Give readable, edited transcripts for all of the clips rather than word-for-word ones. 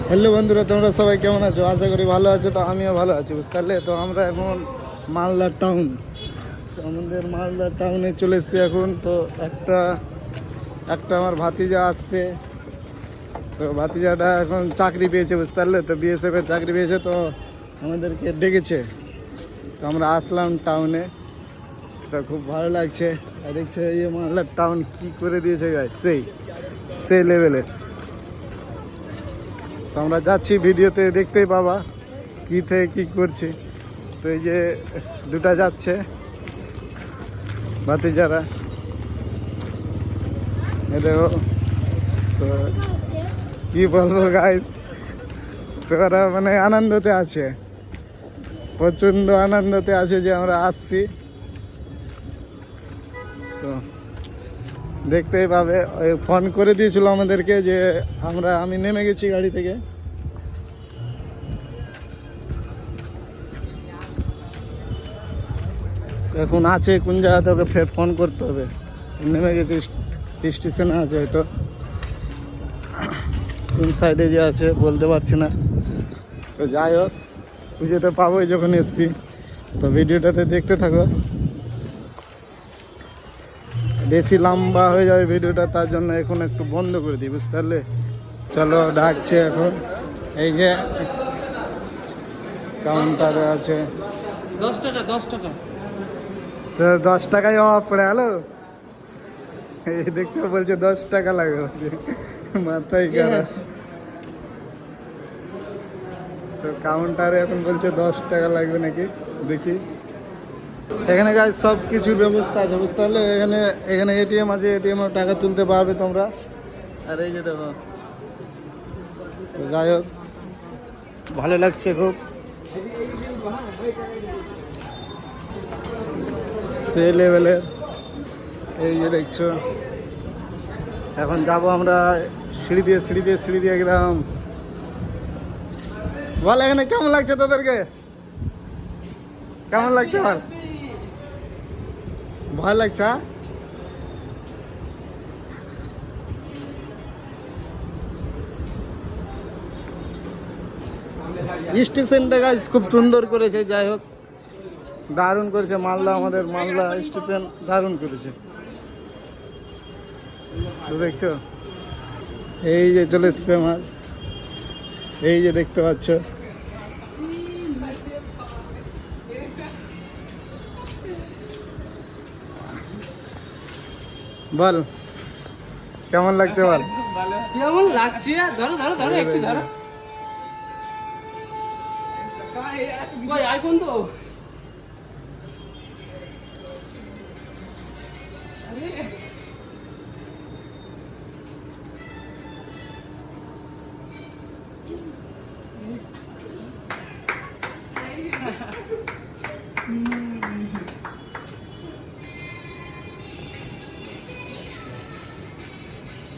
Hello বন্ধুরা, তোমরা সবাই কেমন আছো? আশা করি ভালো আছো। তো আমিও ভালো আছি, বুঝতে পারলে। তো আমরা এখন মালদা টাউন, তো আমাদের মালদা টাউনে চলে এসেছি এখন। তো একটা আমার ভাতিজা আসছে। তো ভাতিজাটা এখন চাকরি পেয়েছে, বুঝতে পারলে। তো বিএসএফের চাকরি পেয়েছে, তো আমাদেরকে ডেকেছে। তো আমরা আসলাম টাউনে, তো খুব ভালো লাগছে। আর দেখছো এই মালদার টাউন কি করে দিয়েছে গাইস, সেই লেভেলের। তো আমরা যাচ্ছি, ভিডিওতে দেখতেই পাবা কি থেকে কি করছি। তো এই যে দুটা যাচ্ছে ভাতিজারা, দেখো। তো কি বলবো গাইস, তোরা মানে আনন্দতে আছে, প্রচণ্ড আনন্দতে আছে যে আমরা আসছি। তো দেখতেই পাবে, ওই ফোন করে দিয়েছিল আমাদেরকে যে আমি নেমে গেছি গাড়ি থেকে। এখন আছে কোন জায়গাতে, ওকে ফের ফোন করতে হবে। নেমে গেছি, স্টেশনে আছে হয়তো, কোন সাইডে যে আছে বলতে পারছি না। তো যাই হোক, খুঁজে তো পাবোই যখন এসছি। তো ভিডিওটাতে দেখতে থাকো, বেশি লম্বা হয়ে যাবে ভিডিওটা, তার জন্য এখন একটু বন্ধ করে দিই, বুঝতে পারলে। চলো, ডাকছে এখন। এই যে কাউন্টারে আছে 10 টাকা 10 টাকা। তো 10 টাকায় অফ পড়ে গেল। এই দেখছো, বলছে 10 টাকা লাগবে, বলছে মাথায় খারাপ। তো কাউন্টারে এখন বলছে 10 টাকা লাগবে নাকি, দেখি। এখানে গাইস সব কিছুর ব্যবস্থা আছে, বুঝতে পারলে। এখানে এটিএম আছে, এটিএম টাকা তুলতে পারবে তোমরা। আর এই যে দেখো, যাই হোক ভালো লাগছে খুব, সে লেভেলের। এই যে দেখছো, এখন যাবো আমরা সিঁড়ি দিয়ে একদম। বল, এখানে কেমন লাগছে তোদেরকে? কেমন লাগছে? বল, ভয় লাগছে? স্টেশনটা গাইস খুব সুন্দর করেছে, যাই হোক দারুণ করেছে। আমাদের মালদা স্টেশন দারুণ করেছে। তো দেখছো, এই যে চলে এসছে আমার, এই যে দেখতে পাচ্ছ। বল কেমন লাগছে? বল কেমন লাগছে? ধরো ধরো ধরো, একটু ধরো। কই আইফোন তো?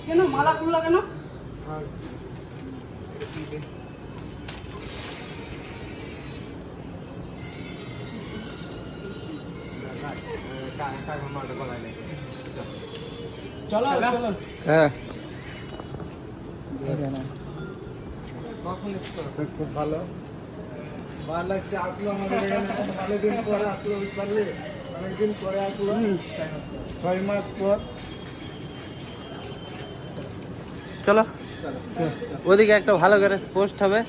কেন মালা খুললা কেন? চলো চলো। হ্যাঁ, খুব ভালো লাগছে। আসলো আমাদের এখানে, অনেকদিন পরে আসলো, বুঝতে পারলি। অনেকদিন পরে আসলো, 6 মাস পর। চলো, ওদিকে একটা ভালো করে পোস্ট হবে।